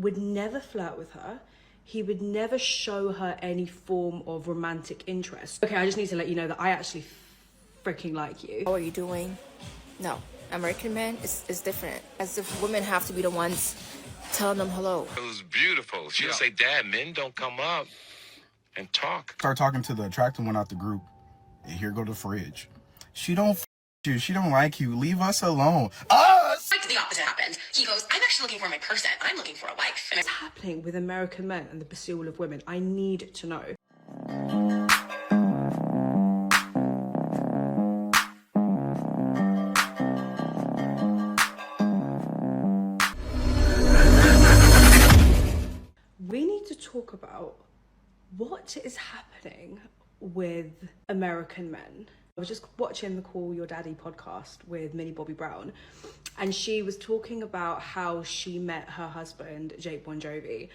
would never flirt with her. He would never show her any form of romantic interest. Okay, I just need to let you know that I actually freaking like you. How are you doing? No. American men is different. As if women have to be the ones telling them hello. It was beautiful. She'll say, Dad, men don't come up and talk. Start talking to the attractive one out the group. And here go the fridge. She don't you. She don't like you. Leave us alone. Us! Like the opposite happened. He goes, I'm actually looking for my person. I'm looking for a wife. And What's happening with American men and the pursuit of women? I need to know. We need to talk about what is happening with American men. I was just watching the Call Your Daddy podcast with Millie Bobby Brown, and she was talking about how she met her husband, Jake Bon Jovi,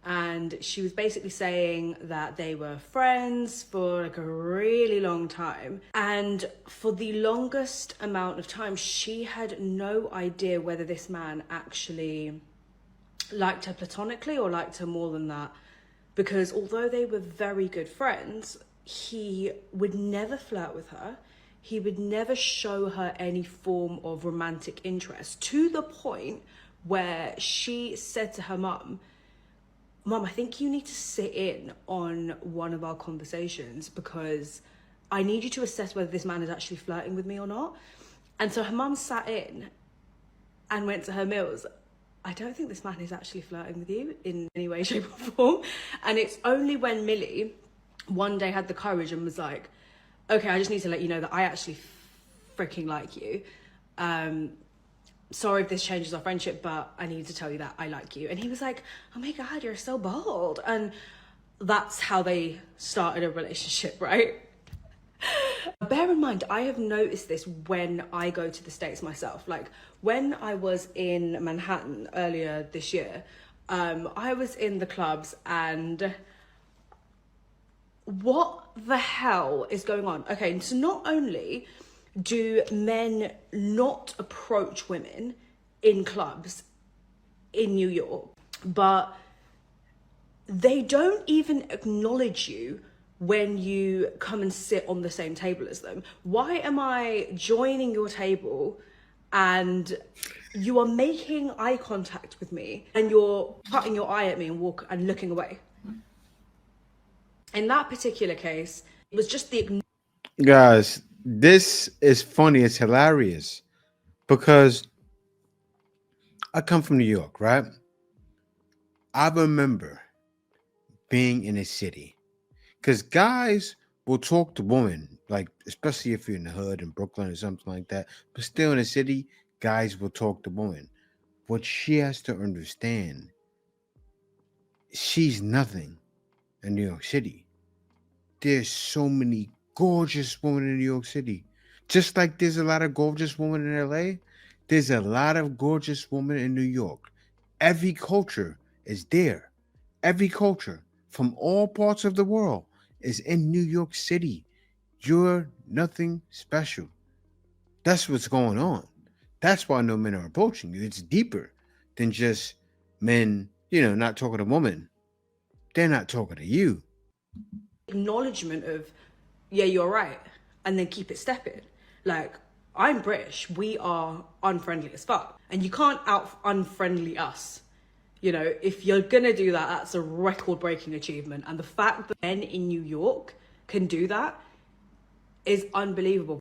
and she was basically saying that they were friends for like a really long time, and for the longest amount of time she had no idea whether this man actually liked her platonically or liked her more than that, because although they were very good friends, he would never flirt with her. He would never show her any form of romantic interest, to the point where she said to her mum, I think you need to sit in on one of our conversations because I need you to assess whether this man is actually flirting with me or not. And so her mum sat in and went to her, Mills, I don't think this man is actually flirting with you in any way, shape or form. And it's only when Millie one day had the courage and was like, okay, I just need to let you know that I actually freaking like you. Sorry if this changes our friendship, but I need to tell you that I like you. And he was like, oh my God, you're so bold. And that's how they started a relationship, right? Bear in mind, I have noticed this when I go to the States myself. Like when I was in Manhattan earlier this year, I was in the clubs and what the hell is going on? Okay, so not only do men not approach women in clubs in New York, but they don't even acknowledge you when you come and sit on the same table as them. Why am I joining your table and you are making eye contact with me and you're cutting your eye at me and looking away? In that particular case, it was just the... Guys, this is funny. It's hilarious because I come from New York, right? I remember being in a city because guys will talk to women, like especially if you're in the hood in Brooklyn or something like that, but still in the city, guys will talk to women. What she has to understand, she's nothing in New York City. There's so many gorgeous women in New York City. Just like there's a lot of gorgeous women in LA, there's a lot of gorgeous women in New York. Every culture is there. Every culture from all parts of the world is in New York City. You're nothing special. That's what's going on. That's why no men are approaching you. It's deeper than just men, not talking to women. They're not talking to you. Acknowledgement of, yeah, you're right, and then keep it stepping. Like, I'm British, we are unfriendly as fuck, and you can't unfriendly us. If you're gonna do that, that's a record-breaking achievement, and the fact that men in New York can do that is unbelievable.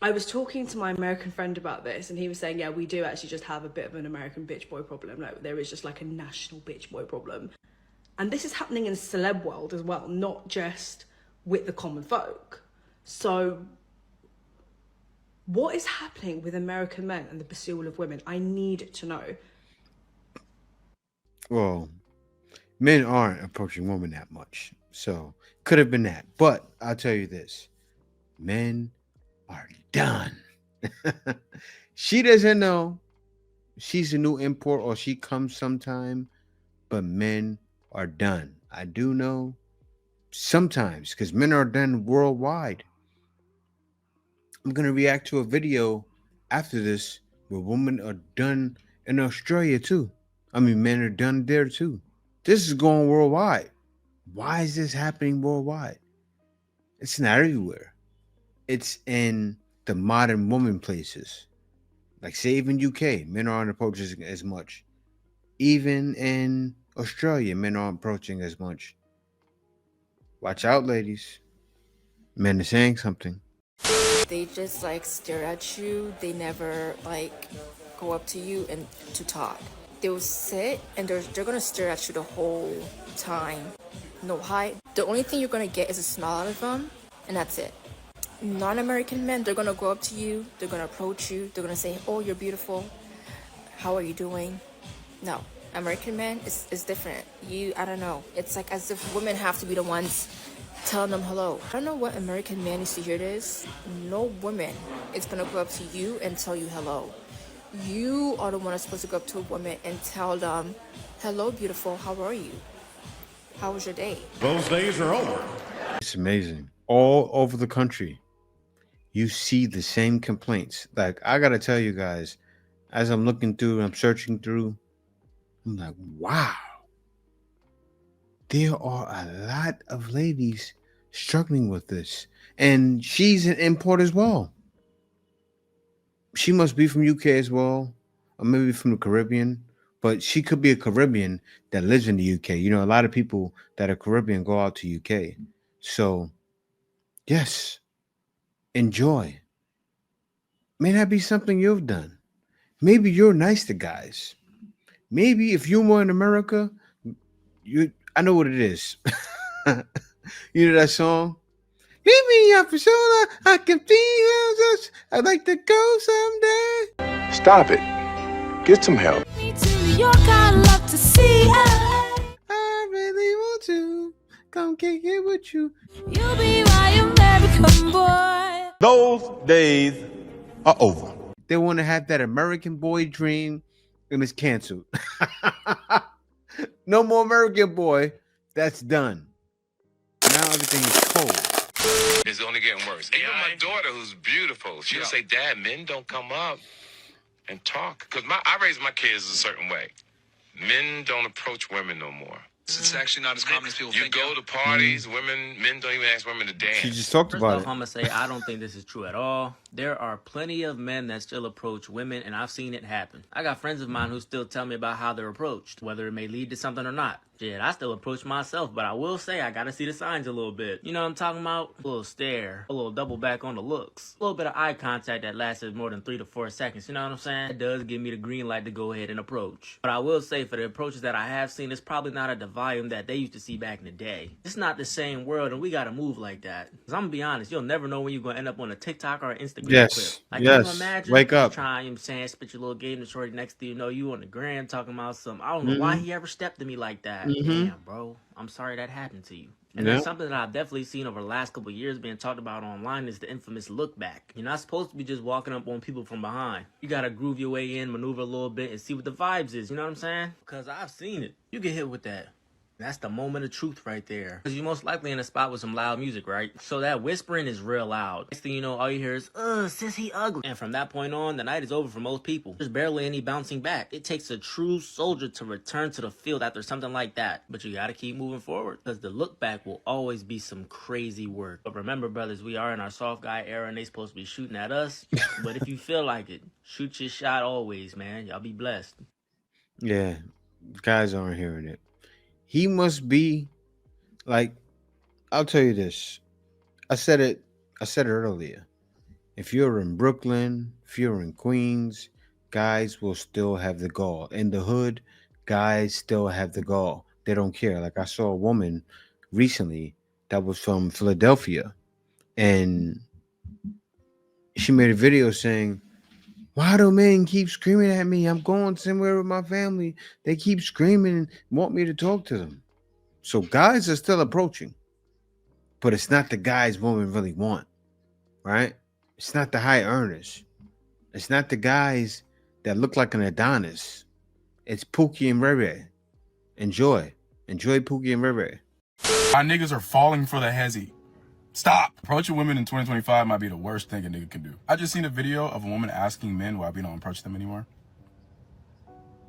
I was talking to my American friend about this, and he was saying, yeah, we do actually just have a bit of an American bitch boy problem. Like, there is just like a national bitch boy problem. And this is happening in the celeb world as well, not just with the common folk. So what is happening with American men and the pursuit of women? I need to know. Well, men aren't approaching women that much. So could have been that. But I'll tell you this. Men are done. She doesn't know she's a new import or she comes sometime, but men are done. I do know sometimes because men are done worldwide. I'm going to react to a video after this where women are done in Australia too. I mean, men are done there too. This is going worldwide. Why is this happening worldwide? It's not everywhere. It's in the modern woman places. Like, say, even UK, men aren't approaching as much. Even in Australia, men aren't approaching as much. Watch out, ladies. Men are saying something. They just like stare at you. They never like go up to you and to talk. They will sit and they're gonna stare at you the whole time. No hi. The only thing you're gonna get is a smile out of them, and that's it. Non-American men, they're gonna go up to you. They're gonna approach you. They're gonna say, "Oh, you're beautiful. How are you doing?" No, American men is different. I don't know. It's like as if women have to be the ones telling them hello. I don't know what American man needs to hear this. No woman is gonna go up to you and tell you hello. You are the one that's supposed to go up to a woman and tell them, "Hello, beautiful. How are you? How was your day?" Those days are over. It's amazing. All over the country, you see the same complaints. Like, I gotta tell you guys, as I'm looking through, I'm searching through, I'm like, wow. There are a lot of ladies struggling with this. And she's an import as well. She must be from UK as well, or maybe from the Caribbean. But she could be a Caribbean that lives in the UK. You know, a lot of people that are Caribbean go out to UK. So, yes, enjoy. May not be something you've done. Maybe you're nice to guys. Maybe if you were in America, I know what it is. You know that song? Meet me up for sure. I can feel this. I'd like to go someday. Stop it. Get some help. I really want to come kick it with you. Those days are over. They want to have that American boy dream, and it's canceled. No more American boy. That's done. Now everything is cold. It's only getting worse. Even my daughter, who's beautiful, she'll say, "Dad, men don't come up and talk." Because I raised my kids a certain way. Men don't approach women no more. It's actually not as common as people You think. go to parties, men don't even ask women to dance. She just talked First about off, it. I'm gonna say I don't think this is true at all. There are plenty of men that still approach women, and I've seen it happen. I got friends of mine who still tell me about how they're approached, whether it may lead to something or not. Shit, I still approach myself, but I will say I gotta see the signs a little bit. You know what I'm talking about? A little stare, a little double back on the looks, a little bit of eye contact that lasted more than 3 to 4 seconds. You know what I'm saying? It does give me the green light to go ahead and approach. But I will say for the approaches that I have seen, it's probably not at the volume that they used to see back in the day. It's not the same world, and we gotta move like that. Cause I'm gonna be honest, you'll never know when you're gonna end up on a TikTok or an Instagram Yes, clip. Like, yes. can you imagine? Wake up. Trying, you know what I'm saying, spit your little game to shorty next to you, know you on the gram talking about something. I don't know why he ever stepped to me like that. Damn, bro. I'm sorry that happened to you. And Yeah. that's something that I've definitely seen over the last couple of years being talked about online is the infamous look back. You're not supposed to be just walking up on people from behind. You gotta groove your way in, maneuver a little bit, and see what the vibes is. You know what I'm saying? Because I've seen it. You get hit with that. That's the moment of truth right there. Because you're most likely in a spot with some loud music, right? So that whispering is real loud. Next thing you know, all you hear is, sis, he ugly. And from that point on, the night is over for most people. There's barely any bouncing back. It takes a true soldier to return to the field after something like that. But you gotta keep moving forward. Because the look back will always be some crazy work. But remember, brothers, we are in our soft guy era and they supposed to be shooting at us. But if you feel like it, shoot your shot always, man. Y'all be blessed. Yeah, guys aren't hearing it. He must be like, I'll tell you this. I said it earlier. If you're in Brooklyn, if you're in Queens, guys will still have the gall. In the hood, guys still have the gall. They don't care. Like, I saw a woman recently that was from Philadelphia, and she made a video saying, "Why do men keep screaming at me? I'm going somewhere with my family. They keep screaming and want me to talk to them." So guys are still approaching, but it's not the guys women really want, right? It's not the high earners. It's not the guys that look like an Adonis. It's Pookie and Rere. Enjoy Pookie and Rere. My niggas are falling for the hezzy. Stop. Approaching women in 2025 might be the worst thing a nigga can do. I just seen a video of a woman asking men why we don't approach them anymore.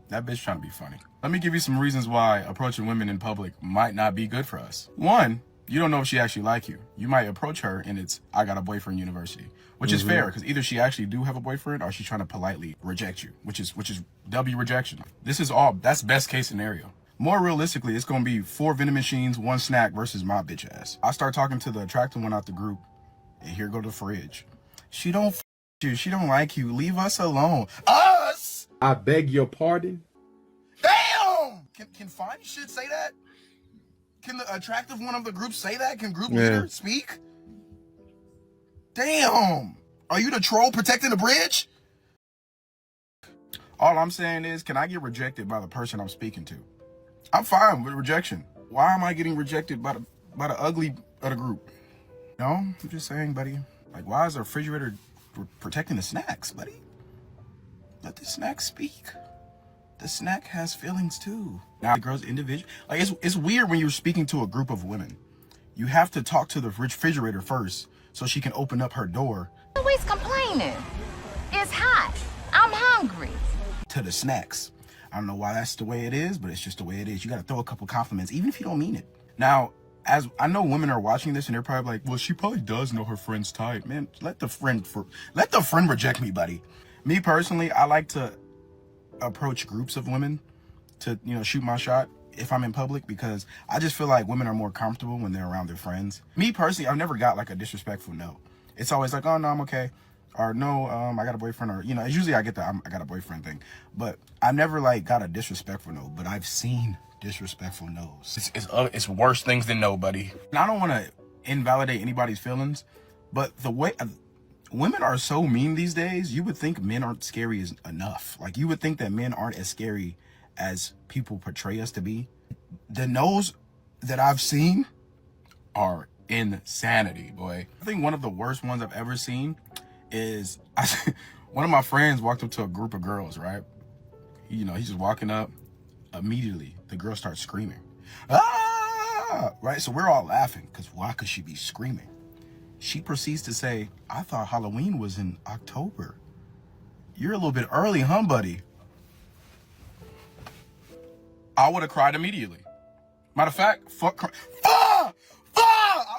That bitch trying to be funny. Let me give you some reasons why approaching women in public might not be good for us. One, you don't know if she actually like you. You might approach her and it's, I got a boyfriend university, which is fair because either she actually do have a boyfriend or she's trying to politely reject you, which is W rejection. That's best case scenario. More realistically, it's going to be 4 vending machines, 1 snack versus my bitch ass. I start talking to the attractive one out the group and here go the fridge. She don't you. She don't like you. Leave us alone. Us! I beg your pardon? Damn! Can fine shit say that? Can the attractive one of the group say that? Can group leader speak? Damn! Are you the troll protecting the bridge? All I'm saying is, can I get rejected by the person I'm speaking to? I'm fine with rejection. Why am I getting rejected by the ugly of the group? No, I'm just saying, buddy. Like, why is the refrigerator protecting the snacks, buddy? Let the snack speak. The snack has feelings too. Now the girl's individual. Like it's weird when you're speaking to a group of women. You have to talk to the refrigerator first so she can open up her door. Always complaining. It's hot. I'm hungry. To the snacks. I don't know why that's the way it is, but it's just the way it is. You got to throw a couple compliments, even if you don't mean it. Now, as I know women are watching this and they're probably like, well, she probably does know her friend's type. Man, let the friend reject me, buddy. Me personally, I like to approach groups of women to, shoot my shot if I'm in public because I just feel like women are more comfortable when they're around their friends. Me personally, I've never got like a disrespectful no. It's always like, oh no, I'm okay. Or no, I got a boyfriend, or it's usually I get the I got a boyfriend thing. But I never like got a disrespectful no, but I've seen disrespectful no's. It's worse things than no, buddy. And I don't want to invalidate anybody's feelings, but the way women are so mean these days, you would think men aren't scary enough. Like you would think that men aren't as scary as people portray us to be. The no's that I've seen are insanity, boy. I think one of the worst ones I've ever seen is one of my friends walked up to a group of girls, right? He's just walking up. Immediately, the girl starts screaming. Ah! Right? So we're all laughing because why could she be screaming? She proceeds to say, I thought Halloween was in October. You're a little bit early, huh, buddy? I would have cried immediately. Matter of fact, I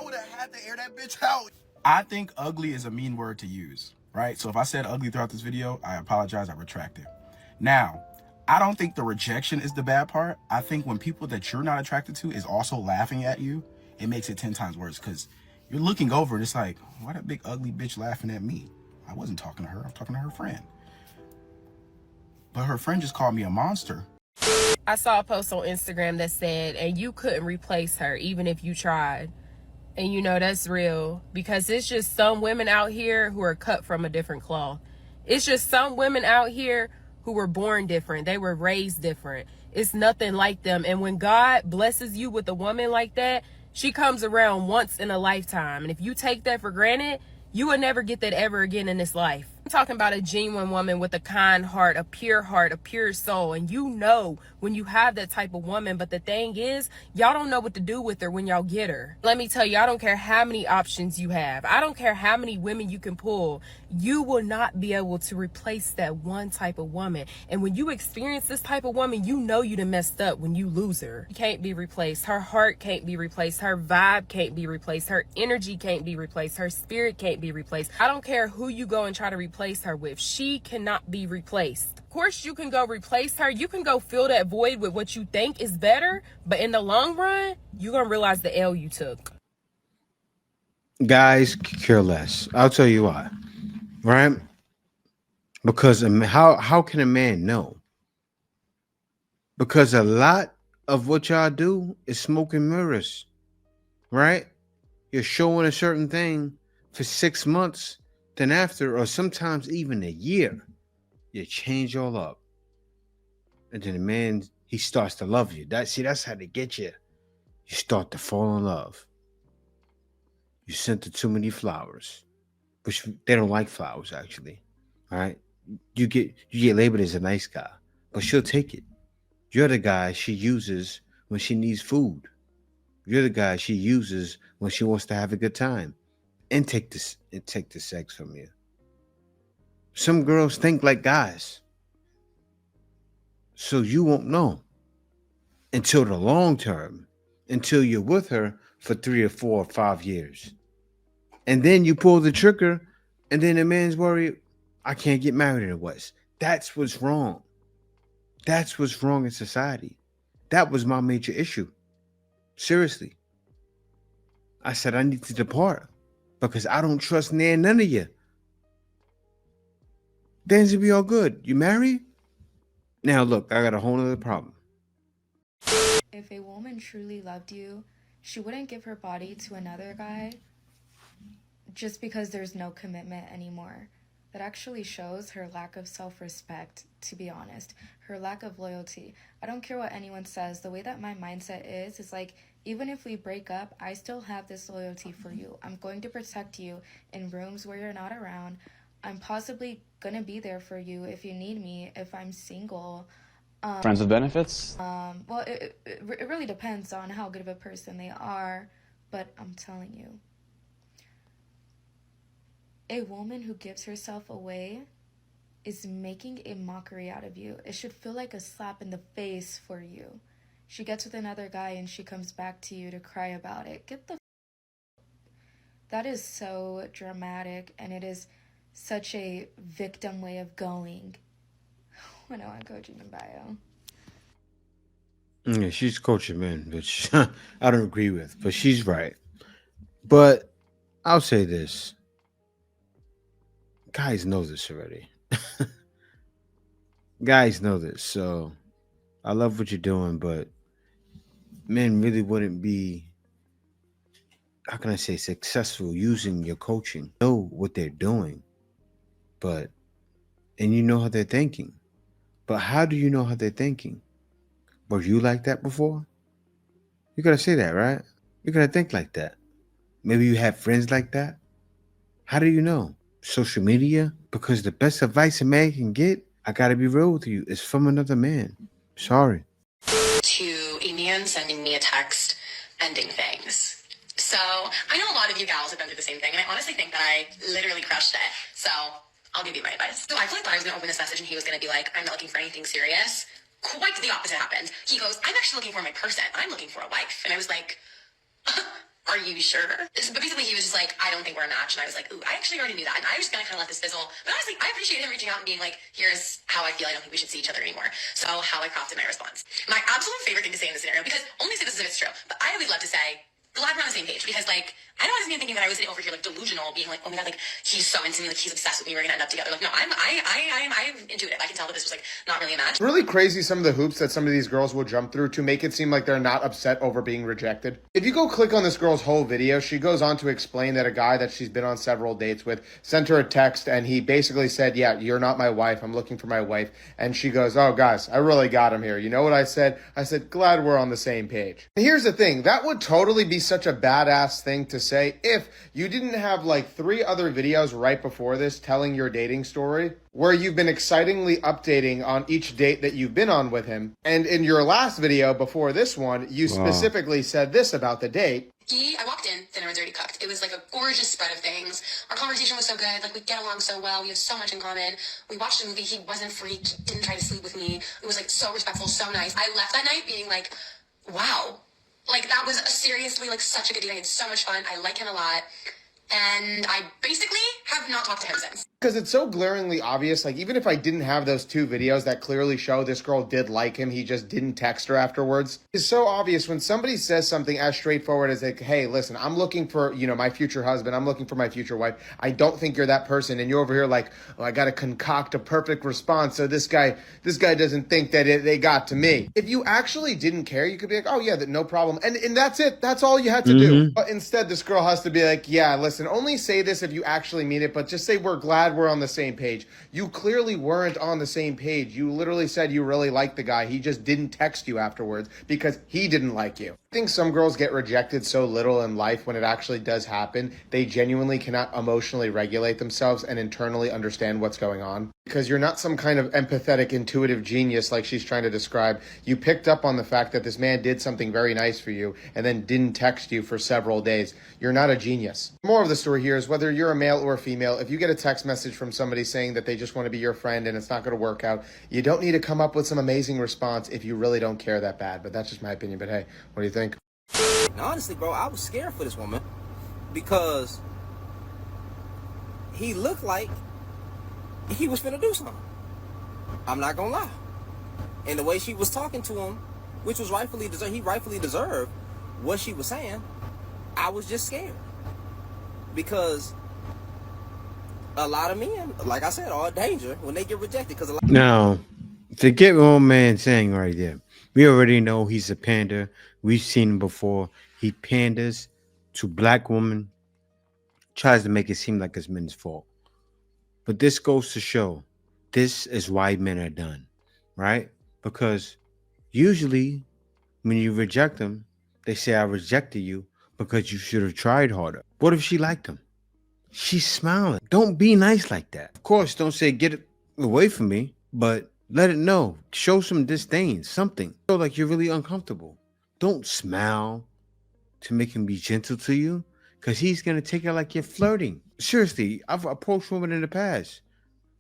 would have had to air that bitch out. I think ugly is a mean word to use, right? So if I said ugly throughout this video, I apologize, I retract it. Now, I don't think the rejection is the bad part. I think when people that you're not attracted to is also laughing at you, it makes it 10 times worse because you're looking over and it's like, why that big ugly bitch laughing at me? I wasn't talking to her, I'm talking to her friend. But her friend just called me a monster. I saw a post on Instagram that said, and you couldn't replace her even if you tried. And that's real because it's just some women out here who are cut from a different cloth. It's just some women out here who were born different. They were raised different. It's nothing like them. And when God blesses you with a woman like that, she comes around once in a lifetime. And if you take that for granted, you will never get that ever again in this life. I'm talking about a genuine woman with a kind heart, a pure soul. And when you have that type of woman, but the thing is, y'all don't know what to do with her when y'all get her. Let me tell you, I don't care how many options you have. I don't care how many women you can pull. You will not be able to replace that one type of woman. And when you experience this type of woman, you done messed up when you lose her. She can't be replaced. Her heart can't be replaced. Her vibe can't be replaced. Her energy can't be replaced. Her spirit can't be replaced. I don't care who you go and try to replace her with. She cannot be replaced. Of course, you can go replace her. You can go fill that void with what you think is better. But in the long run, you're going to realize the L you took. Guys care less. I'll tell you why. Right? Because how can a man know? Because a lot of what y'all do is smoke and mirrors. Right? You're showing a certain thing for 6 months, then after, or sometimes even a year, you change all up. And then the man, he starts to love you. That's how they get you. You start to fall in love. You sent her too many flowers, which they don't like flowers, actually. All right? You get labeled as a nice guy, but she'll take it. You're the guy she uses when she needs food. You're the guy she uses when she wants to have a good time and take the sex from you. Some girls think like guys. So you won't know until the long term, until you're with her for 3 or 4 or 5 years. And then you pull the trigger, and then the man's worried, I can't get married in the West. That's what's wrong. That's what's wrong in society. That was my major issue. Seriously. I said I need to depart because I don't trust none of you. Then it'll be all good. You married? Now look, I got a whole other problem. If a woman truly loved you, she wouldn't give her body to another guy just because there's no commitment anymore. That actually shows her lack of self-respect, to be honest. Her lack of loyalty. I don't care what anyone says. The way that my mindset is like, even if we break up, I still have this loyalty for you. I'm going to protect you in rooms where you're not around. I'm possibly going to be there for you if you need me, if I'm single. Friends with benefits? Well, it really depends on how good of a person they are, but I'm telling you, a woman who gives herself away is making a mockery out of you. It should feel like a slap in the face for you. She gets with another guy and she comes back to you to cry about it. Get the That is so dramatic, and it is such a victim way of going. When I want coaching in bio. Yeah, she's coaching men, which I don't agree with, but she's right. But I'll say this. Guys know this already. Guys know this, so I love what you're doing, but men really wouldn't be, how can I say, successful using your coaching. Know what they're doing, and you know how they're thinking. But how do you know how they're thinking? Were you like that before? You gotta say that, right? You gotta think like that. Maybe you have friends like that. How do you know? Social media? Because the best advice a man can get, I gotta be real with you, is from another man. Sorry. To a man sending me a text ending things. So I know a lot of you gals have been through the same thing, and I honestly think that I literally crushed it. So I'll give you my advice. So I fully thought I was going to open this message and he was going to be like, I'm not looking for anything serious. Quite the opposite happened. He goes, I'm actually looking for my person. I'm looking for a wife. And I was like, are you sure? But basically he was just like, I don't think we're a match. And I was like, ooh, I actually already knew that. And I was just going to kind of let this fizzle. But honestly, I appreciate him reaching out and being like, here's how I feel. I don't think we should see each other anymore. So how I crafted my response. My absolute favorite thing to say in this scenario, because only say this if it's true, but I always love to say, glad we're on the same page, because like I don't want to be thinking that I was sitting over here like delusional, being like, oh my god, like he's so into me, like he's obsessed with me, we're gonna end up together. Like no, I'm intuitive. I can tell that this was like not really a match. It's really crazy some of the hoops that some of these girls will jump through to make it seem like they're not upset over being rejected. If you go click on this girl's whole video, she goes on to explain that a guy that she's been on several dates with sent her a text and he basically said, yeah, you're not my wife, I'm looking for my wife. And she goes, oh guys, I really got him here. You know what I said? I said, glad we're on the same page. And here's the thing, that would totally be such a badass thing to say if you didn't have like 3 other videos right before this telling your dating story where you've been excitingly updating on each date that you've been on with him. And in your last video before this one, you specifically said this about the date. I walked in, dinner was already cooked. It was like a gorgeous spread of things. Our conversation was so good. Like we get along so well. We have so much in common. We watched a movie. He wasn't a freak. He didn't try to sleep with me. It was like so respectful, so nice. I left that night being like, wow. Like that was seriously like such a good date. I had so much fun. I like him a lot. And I basically have not talked to him since. Because it's so glaringly obvious, like even if I didn't have those 2 videos that clearly show this girl did like him, he just didn't text her afterwards. It's so obvious when somebody says something as straightforward as like, hey, listen, I'm looking for, my future husband. I'm looking for my future wife. I don't think you're that person. And you're over here like, oh, I got to concoct a perfect response so this guy doesn't think that they got to me. If you actually didn't care, you could be like, oh yeah, no problem. And that's it. That's all you had to do. But instead, this girl has to be like, yeah, listen, only say this if you actually mean it, but just say we're glad we're on the same page. You clearly weren't on the same page. You literally said you really liked the guy. He just didn't text you afterwards because he didn't like you. I think some girls get rejected so little in life when it actually does happen, they genuinely cannot emotionally regulate themselves and internally understand what's going on. because you're not some kind of empathetic, intuitive genius like she's trying to describe. You picked up on the fact that this man did something very nice for you and then didn't text you for several days. You're not a genius. The moral of the story here is whether you're a male or a female, if you get a text message from somebody saying that they just want to be your friend and it's not going to work out, you don't need to come up with some amazing response if you really don't care that bad. But that's just my opinion. But hey, what do you think? Honestly, bro, I was scared for this woman because he looked like he was finna do something. I'm not gonna lie. And the way she was talking to him, which was he rightfully deserved what she was saying, I was just scared. Because a lot of men, like I said, are a danger when they get rejected. Because Now, forget what old man saying right there. We already know he's a pander. We've seen him before. He panders to black women, tries to make it seem like it's men's fault. But this goes to show this is why men are done, right? Because usually when you reject them, they say, I rejected you because you should have tried harder. What if she liked him? She's smiling. Don't be nice like that. Of course, don't say, get it away from me, but let it know. Show some disdain, something. Show like you're really uncomfortable. Don't smile to make him be gentle to you, because he's going to take it like you're flirting. Seriously, I've approached women in the past.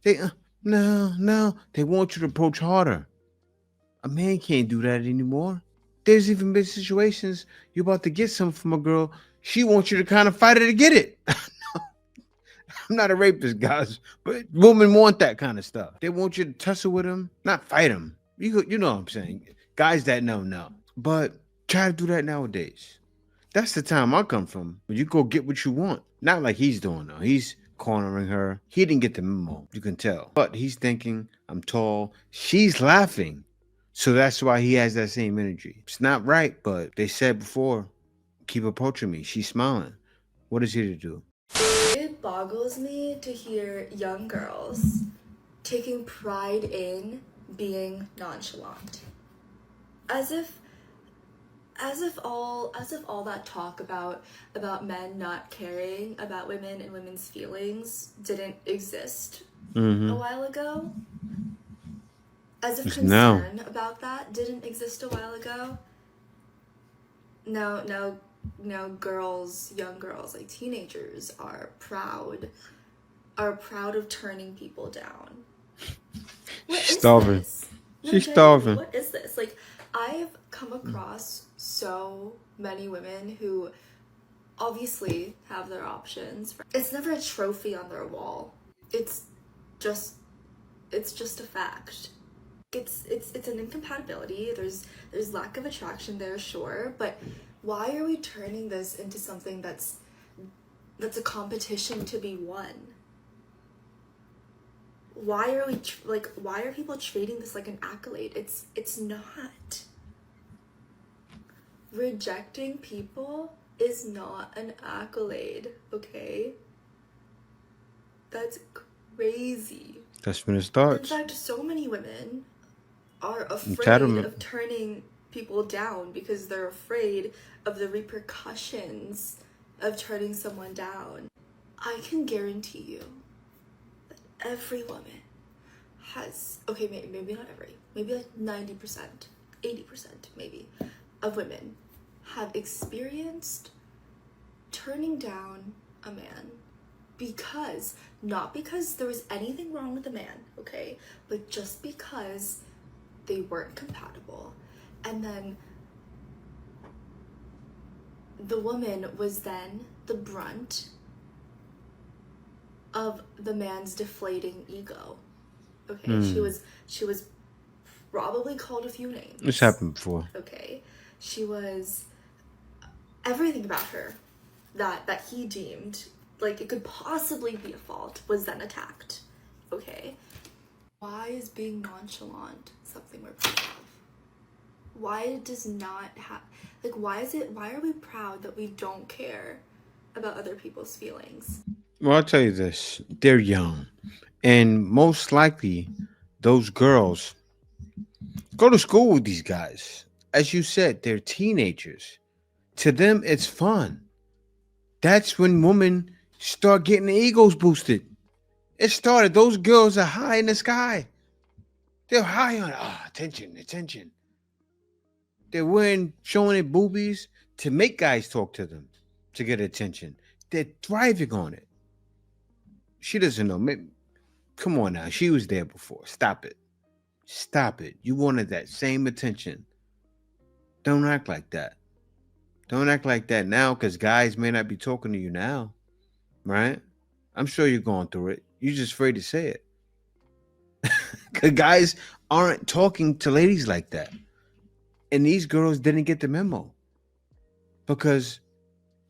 They, no. They want you to approach harder. A man can't do that anymore. There's even been situations you're about to get something from a girl. She wants you to kind of fight her to get it. I'm not a rapist, guys, but women want that kind of stuff. They want you to tussle with them, not fight them. You know what I'm saying. Guys that know. But try to do that nowadays. That's the time I come from. When you go get what you want. Not like he's doing though. He's cornering her. He didn't get the memo. You can tell. But he's thinking, I'm tall. She's laughing. So that's why he has that same energy. It's not right, but they said before, keep approaching me. She's smiling. What is he to do? It boggles me to hear young girls taking pride in being nonchalant. As if all that talk about men not caring about women and women's feelings didn't exist a while ago. As if concern about that didn't exist a while ago. Now girls, young girls, like teenagers, are proud of turning people down. She's starving. She's starving. What is this? Like, I've come across so many women who obviously have their options. It's never a trophy on their wall. It's just a fact. It's an incompatibility. There's lack of attraction there, sure, but why are we turning this into something that's a competition to be won? Why are why are people treating this like an accolade? It's not. Rejecting people is not an accolade, okay? That's crazy. That's when it starts. In fact, so many women are afraid of turning people down because they're afraid of the repercussions of turning someone down. I can guarantee you that every woman has, okay, maybe not every, maybe like 90%, 80% maybe, of women have experienced turning down a man not because there was anything wrong with the man, okay, but just because they weren't compatible. And then the woman was then the brunt of the man's deflating ego. Okay, she was probably called a few names. This happened before. Okay, she was everything about her that he deemed like it could possibly be a fault was then attacked. Okay, why is being nonchalant something we're proud of? Why does not have why are we proud that we don't care about other people's feelings? Well, I'll tell you this. They're young. And most likely, those girls go to school with these guys. As you said, they're teenagers. To them, it's fun. That's when women start getting their egos boosted. It started. Those girls are high in the sky. They're high on attention, attention. They're showing their boobies to make guys talk to them, to get attention. They're thriving on it. She doesn't know. Come on now. She was there before. Stop it. Stop it. You wanted that same attention. Don't act like that. Don't act like that now, because guys may not be talking to you now, right? I'm sure you're going through it. You're just afraid to say it. Because guys aren't talking to ladies like that. And these girls didn't get the memo. Because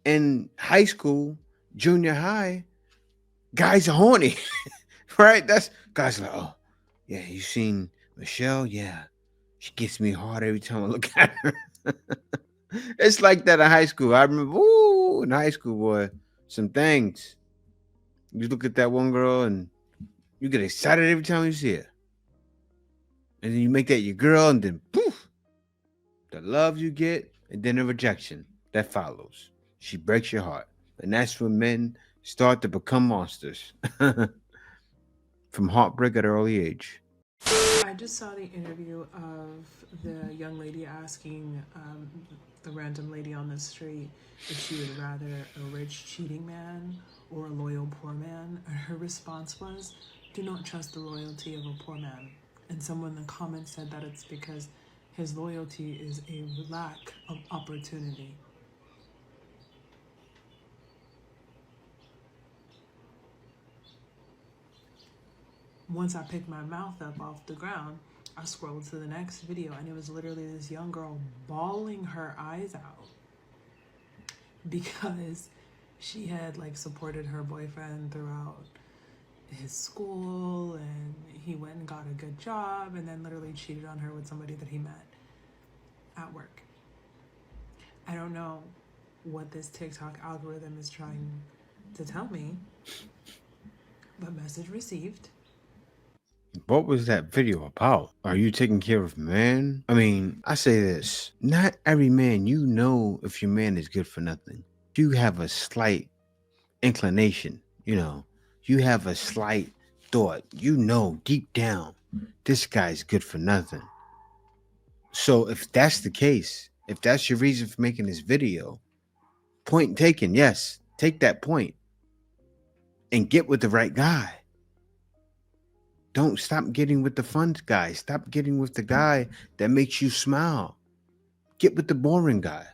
in high school, junior high, guys are horny. Right? That's guys are like, oh, yeah, you seen Michelle? Yeah. She gets me hard every time I look at her. It's like that in high school. I remember, in high school, boy, some things. You look at that one girl and you get excited every time you see her. And then you make that your girl, and then poof, the love you get, and then the rejection that follows. She breaks your heart. And that's when men start to become monsters. From heartbreak at an early age. I just saw the interview of the young lady asking the random lady on the street if she would rather a rich cheating man or a loyal poor man. And her response was, do not trust the loyalty of a poor man. And someone in the comments said that it's because his loyalty is a lack of opportunity. Once I picked my mouth up off the ground, I scrolled to the next video, and it was literally this young girl bawling her eyes out because she had like supported her boyfriend throughout his school, and he went and got a good job, and then literally cheated on her with somebody that he met at work. I don't know what this TikTok algorithm is trying to tell me, but message received. What was that video about? Are you taking care of man? I mean, I say this. Not every man, you know if your man is good for nothing. You have a slight inclination, you have a slight thought, deep down, this guy's good for nothing. So if that's the case, if that's your reason for making this video, point taken, yes, take that point and get with the right guy. Don't stop getting with the fun guy. Stop getting with the guy that makes you smile. Get with the boring guy.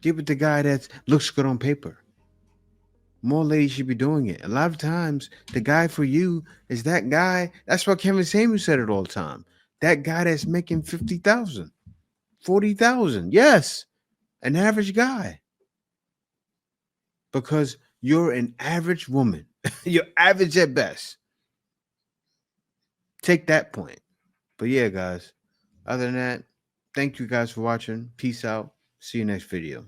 Get with the guy that looks good on paper. More ladies should be doing it. A lot of times, the guy for you is that guy. That's why Kevin Samuels said it all the time. That guy that's making 50,000, 40,000. Yes, an average guy. Because you're an average woman. You're average at best. Take that point. But yeah, guys, other than that, thank you guys for watching. Peace out. See you next video.